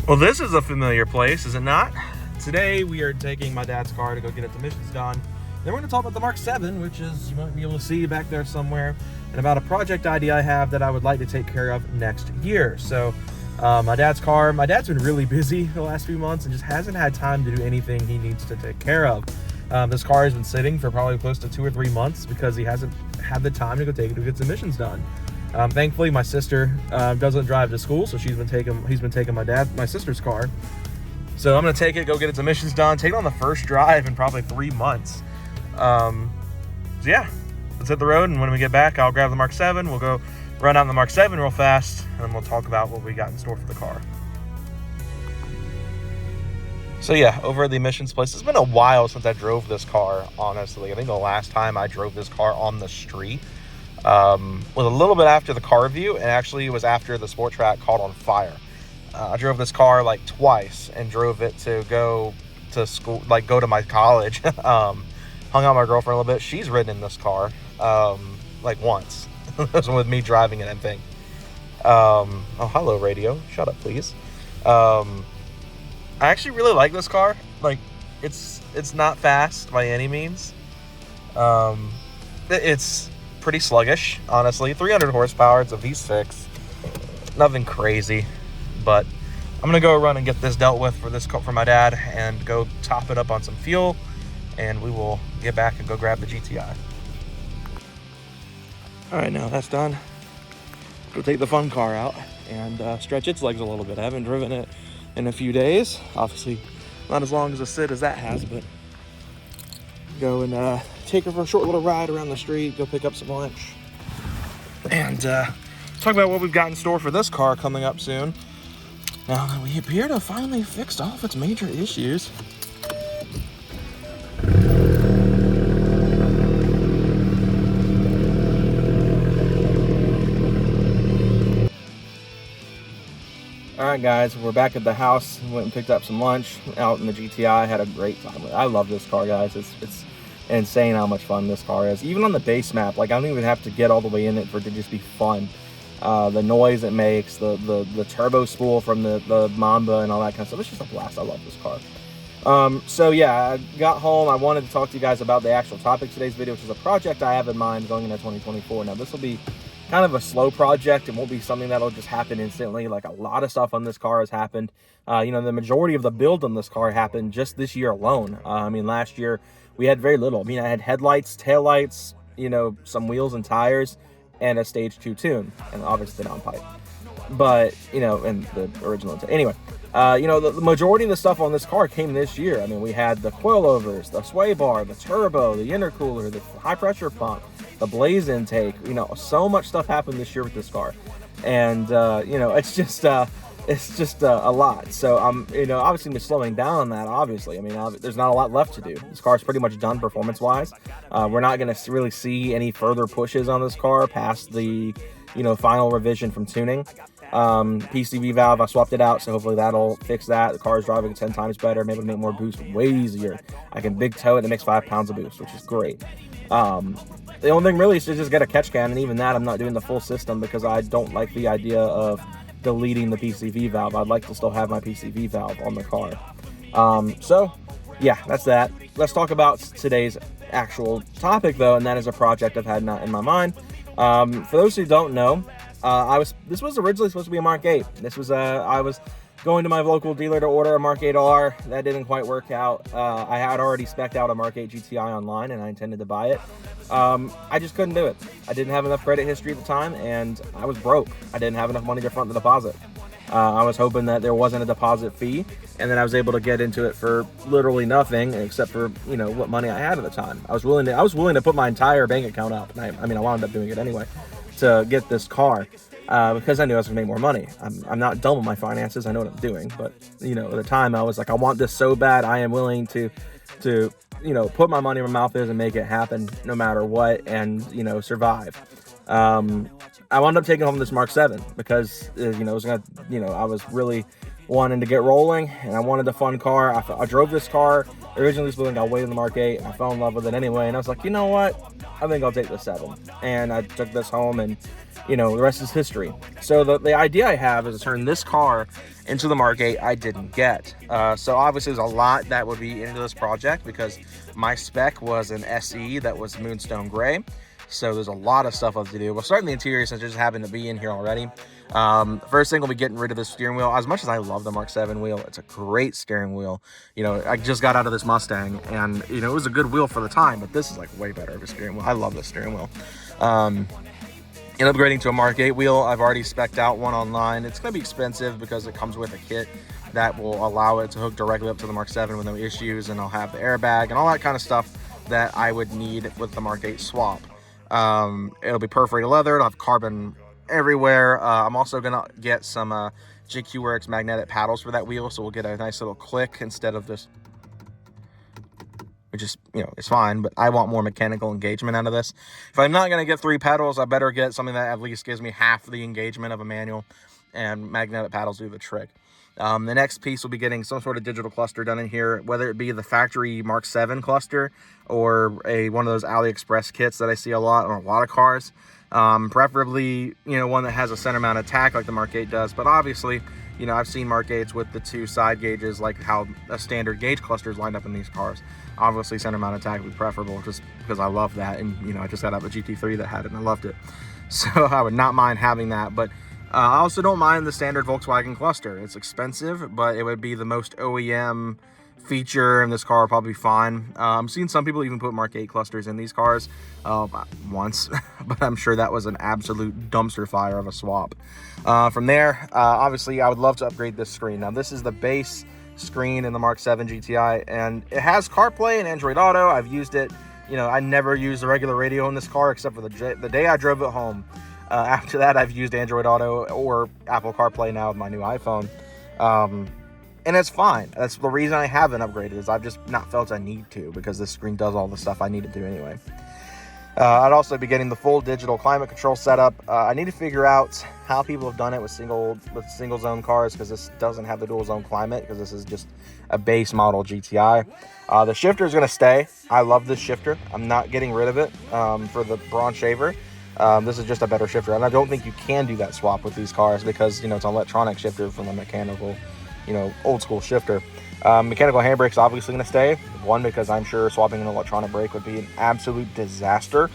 Well, this is a familiar place, is it not? Today we are taking my dad's car to go get its emissions done. Then we're going to talk about the Mark 7, which is, you might be able to see back there somewhere, and about a project idea I have that I would like to take care of next year. So my dad's been really busy the last few months and just hasn't had time to do anything he needs to take care of. This car has been sitting for probably close to 2 or 3 months because he hasn't had the time to go take it to get its emissions done. Thankfully, my sister doesn't drive to school, so he's been taking my sister's car. So I'm gonna take it, go get its emissions done, take it on the first drive in probably 3 months. So yeah, let's hit the road, and when we get back, I'll grab the Mark 7. We'll go run out in the Mark 7 real fast, and then we'll talk about what we got in store for the car. So yeah, over at the emissions place, it's been a while since I drove this car, honestly. I think the last time I drove this car on the street was a little bit after the car review, and actually it was after the sport track caught on fire. I drove this car like twice and drove it to go to school, like go to my college. Hung out with my girlfriend a little bit. She's ridden in this car like once. This one with me driving it, I think. Oh, hello radio, shut up please. I actually really like this car. Like, it's not fast by any means. It's pretty sluggish, honestly. 300 horsepower. It's a V6. Nothing crazy, but I'm gonna go run and get this dealt with for my dad and go top it up on some fuel, and we will get back and go grab the GTI. All right, now that's done. Go take the fun car out and stretch its legs a little bit. I haven't driven it in a few days. Obviously, not as long as a sit as that has, but go and take her for a short little ride around the street, go pick up some lunch, and talk about what we've got in store for this car coming up soon. Now that we appear to have finally fixed all of its major issues. Alright guys, we're back at the house. Went and picked up some lunch out in the GTI. Had a great time. I love this car, guys. It's insane how much fun this car is. Even on the base map, like, I don't even have to get all the way in it for it to just be fun. The noise it makes, the turbo spool from the Mamba and all that kind of stuff. It's just a blast. I love this car. So yeah, I got home. I wanted to talk to you guys about the actual topic of today's video, which is a project I have in mind going into 2024. Now, this will be kind of a slow project. It won't be something that'll just happen instantly. Like, a lot of stuff on this car has happened. You know, the majority of the build on this car happened just this year alone. I mean, last year we had very little. I mean, I had headlights, taillights, you know, some wheels and tires, and a stage 2 tune, and obviously the downpipe. But, you know, and the original. Anyway, you know, the majority of the stuff on this car came this year. I mean, we had the coilovers, the sway bar, the turbo, the intercooler, the high pressure pump, the blaze intake. You know, so much stuff happened this year with this car. And, you know, it's just a lot. So I'm, you know, obviously slowing down on that, obviously. I mean, there's not a lot left to do. This car's pretty much done performance-wise. We're not going to really see any further pushes on this car past the, you know, final revision from tuning. PCV valve, I swapped it out, so hopefully that'll fix that. The car is driving 10 times better. I'm able to make more boost way easier. I can big toe it, and it makes 5 pounds of boost, which is great. The only thing really is to just get a catch can, and even that I'm not doing the full system because I don't like the idea of deleting the PCV valve. I'd like to still have my PCV valve on the car. So yeah, that's that. Let's talk about today's actual topic though, and that is a project I've had in my mind. For those who don't know, this was originally supposed to be a Mark 8. This was I was going to my local dealer to order a Mark 8R. That didn't quite work out. I had already spec'd out a Mark 8 GTI online, and I intended to buy it. I just couldn't do it. I didn't have enough credit history at the time, and I was broke. I didn't have enough money to front the deposit. I was hoping that there wasn't a deposit fee, and then I was able to get into it for literally nothing except for, you know, what money I had at the time. I was willing to put my entire bank account up. I mean, I wound up doing it anyway to get this car. Because I knew I was gonna make more money. I'm not dumb with my finances. I know what I'm doing. But, you know, at the time I was like, I want this so bad. I am willing to, you know, put my money where my mouth is and make it happen no matter what, and, you know, survive. I wound up taking home this Mark 7 because, you know, I was really wanting to get rolling, and I wanted a fun car. I drove this car Originally, this building got way in the Mark 8, and I fell in love with it anyway. And I was like, you know what? I think I'll take the 7. And I took this home, and the rest is history. So the idea I have is to turn this car into the Mark 8 I didn't get. So obviously, there's a lot that would be into this project because my spec was an SE that was Moonstone Gray. So there's a lot of stuff left to do. We'll start in the interior since it just happened to be in here already. First thing, we'll be getting rid of the steering wheel. As much as I love the Mark 7 wheel, it's a great steering wheel. I just got out of this Mustang, and it was a good wheel for the time, but this is like way better of a steering wheel. I love this steering wheel. And upgrading to a Mark 8 wheel, I've already spec'd out one online. It's going to be expensive because it comes with a kit that will allow it to hook directly up to the Mark 7 with no issues, and I'll have the airbag and all that kind of stuff that I would need with the Mark 8 swap. It'll be perforated leather. It'll have carbon everywhere. I'm also gonna get some GQ Works magnetic paddles for that wheel, so we'll get a nice little click instead of this, which is it's fine, but I want more mechanical engagement out of this. If I'm not gonna get 3 pedals, I better get something that at least gives me half the engagement of a manual, and magnetic paddles do the trick. The next piece will be getting some sort of digital cluster done in here, whether it be the factory Mark 7 cluster or one of those AliExpress kits that I see a lot on a lot of cars. Preferably, one that has a center mounted tack like the Mark 8 does. But obviously, I've seen Mark 8s with the 2 side gauges, like how a standard gauge cluster is lined up in these cars. Obviously, center mounted tack would be preferable just because I love that. And, I just got out of a GT3 that had it and I loved it. So I would not mind having that. But I also don't mind the standard Volkswagen cluster. It's expensive, but it would be the most OEM feature, and this car will probably be fine. I'm seeing some people even put Mark 8 clusters in these cars once, but I'm sure that was an absolute dumpster fire of a swap. From there, obviously, I would love to upgrade this screen. Now, this is the base screen in the Mark 7 GTI, and it has CarPlay and Android Auto. I've used it. I never used the regular radio in this car except for the day I drove it home. After that, I've used Android Auto or Apple CarPlay now with my new iPhone. And it's fine. That's the reason I haven't upgraded, is I've just not felt I need to, because this screen does all the stuff I need to do anyway. I'd also be getting the full digital climate control setup. I need to figure out how people have done it with single zone cars, because this doesn't have the dual zone climate, because this is just a base model GTI. The shifter is going to stay. I love this shifter. I'm not getting rid of it for the Braun shaver. This is just a better shifter, and I don't think you can do that swap with these cars because it's an electronic shifter from a mechanical, old school shifter. Mechanical handbrake's obviously going to stay. One, because I'm sure swapping an electronic brake would be an absolute disaster,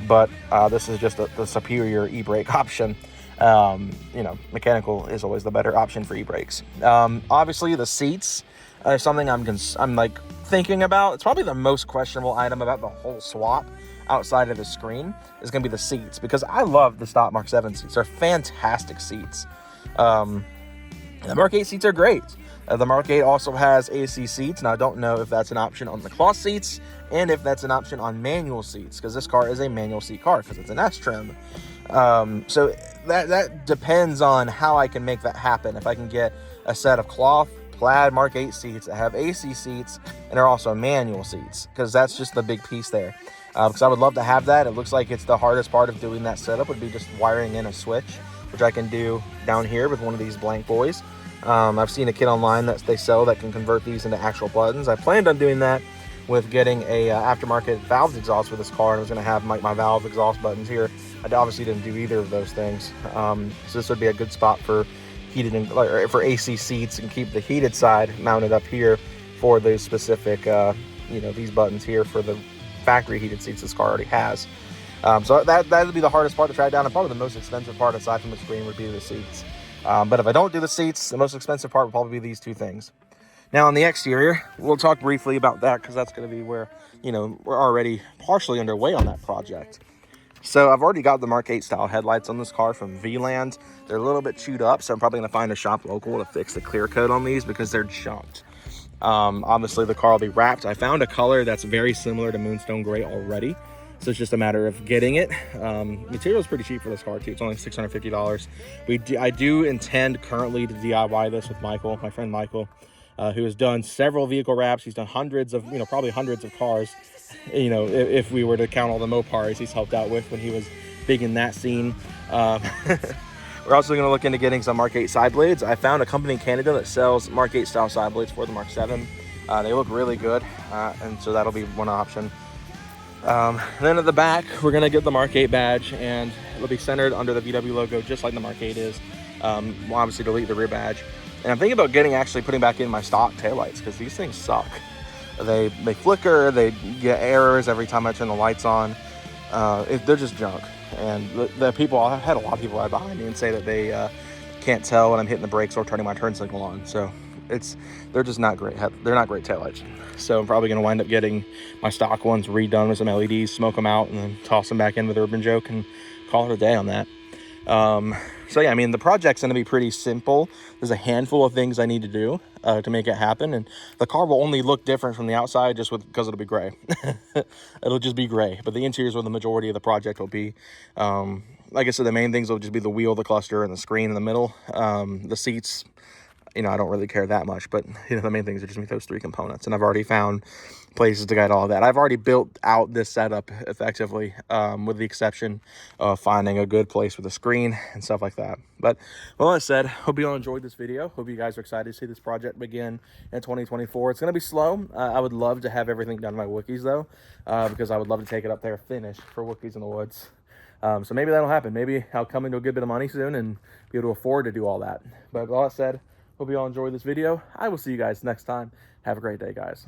but this is just the superior e-brake option. Mechanical is always the better option for e-brakes. Obviously, the seats are something I'm like thinking about. It's probably the most questionable item about the whole swap, outside of the screen, is going to be the seats, because I love the stock Mark 7 seats. They're fantastic seats. The Mark 8 seats are great. The Mark 8 also has AC seats. Now, I don't know if that's an option on the cloth seats and if that's an option on manual seats, because this car is a manual seat car because it's an S trim. So that depends on how I can make that happen. If I can get a set of cloth plaid Mark 8 seats that have AC seats and are also manual seats, because that's just the big piece there. Because I would love to have that. It looks like it's the hardest part of doing that setup would be just wiring in a switch, which I can do down here with one of these blank boys. I've seen a kit online that they sell that can convert these into actual buttons. I planned on doing that with getting a aftermarket valves exhaust for this car, and I was going to have my valve exhaust buttons here. I obviously didn't do either of those things. So this would be a good spot for for AC seats, and keep the heated side mounted up here for the specific, these buttons here for the factory heated seats this car already has. So that would be the hardest part to track down, and probably the most expensive part aside from the screen would be the seats. But if I don't do the seats, the most expensive part would probably be these two things. Now on the exterior, we'll talk briefly about that, because that's going to be where, we're already partially underway on that project. So I've already got the Mark 8 style headlights on this car from V-Land. They're a little bit chewed up, so I'm probably going to find a shop local to fix the clear coat on these, because they're junked. Obviously the car will be wrapped. I found a color that's very similar to Moonstone Gray already, so it's just a matter of getting it. Material is pretty cheap for this car too. It's only $650. I do intend currently to DIY this with Michael, my friend Michael, who has done several vehicle wraps. He's done hundreds of, probably hundreds of cars. If we were to count all the Mopars he's helped out with when he was big in that scene. We're also going to look into getting some Mark 8 side blades. I found a company in Canada that sells Mark 8 style side blades for the Mark 7. They look really good, and so that'll be one option. Then at the back, we're gonna get the Mark 8 badge, and it'll be centered under the VW logo, just like the Mark 8 is. We'll obviously delete the rear badge. And I'm thinking about actually putting back in my stock taillights, because these things suck. They flicker, they get errors every time I turn the lights on. They're just junk. And the people, I had a lot of people right behind me and say that they can't tell when I'm hitting the brakes or turning my turn signal on. So they're just not great. They're not great taillights. So I'm probably going to wind up getting my stock ones redone with some LEDs, smoke them out, and then toss them back in with Urban Joke and call it a day on that. So yeah, I mean, the project's going to be pretty simple. There's a handful of things I need to do to make it happen, and the car will only look different from the outside just because it'll be gray. It'll just be gray, but the interior is where the majority of the project will be. Like I said, the main things will just be the wheel, the cluster, and the screen in the middle. The seats, you know, I don't really care that much, but you know, the main things are just those 3 components. And I've already found places to get all of that. I've already built out this setup effectively, with the exception of finding a good place with a screen and stuff like that. But well, like I said, hope you all enjoyed this video. Hope you guys are excited to see this project begin in 2024. It's going to be slow. I would love to have everything done by Wookiees though, because I would love to take it up there finished for Wookiees in the Woods. So maybe that'll happen. Maybe I'll come into a good bit of money soon and be able to afford to do all that. But with all that said, hope you all enjoyed this video. I will see you guys next time. Have a great day, guys.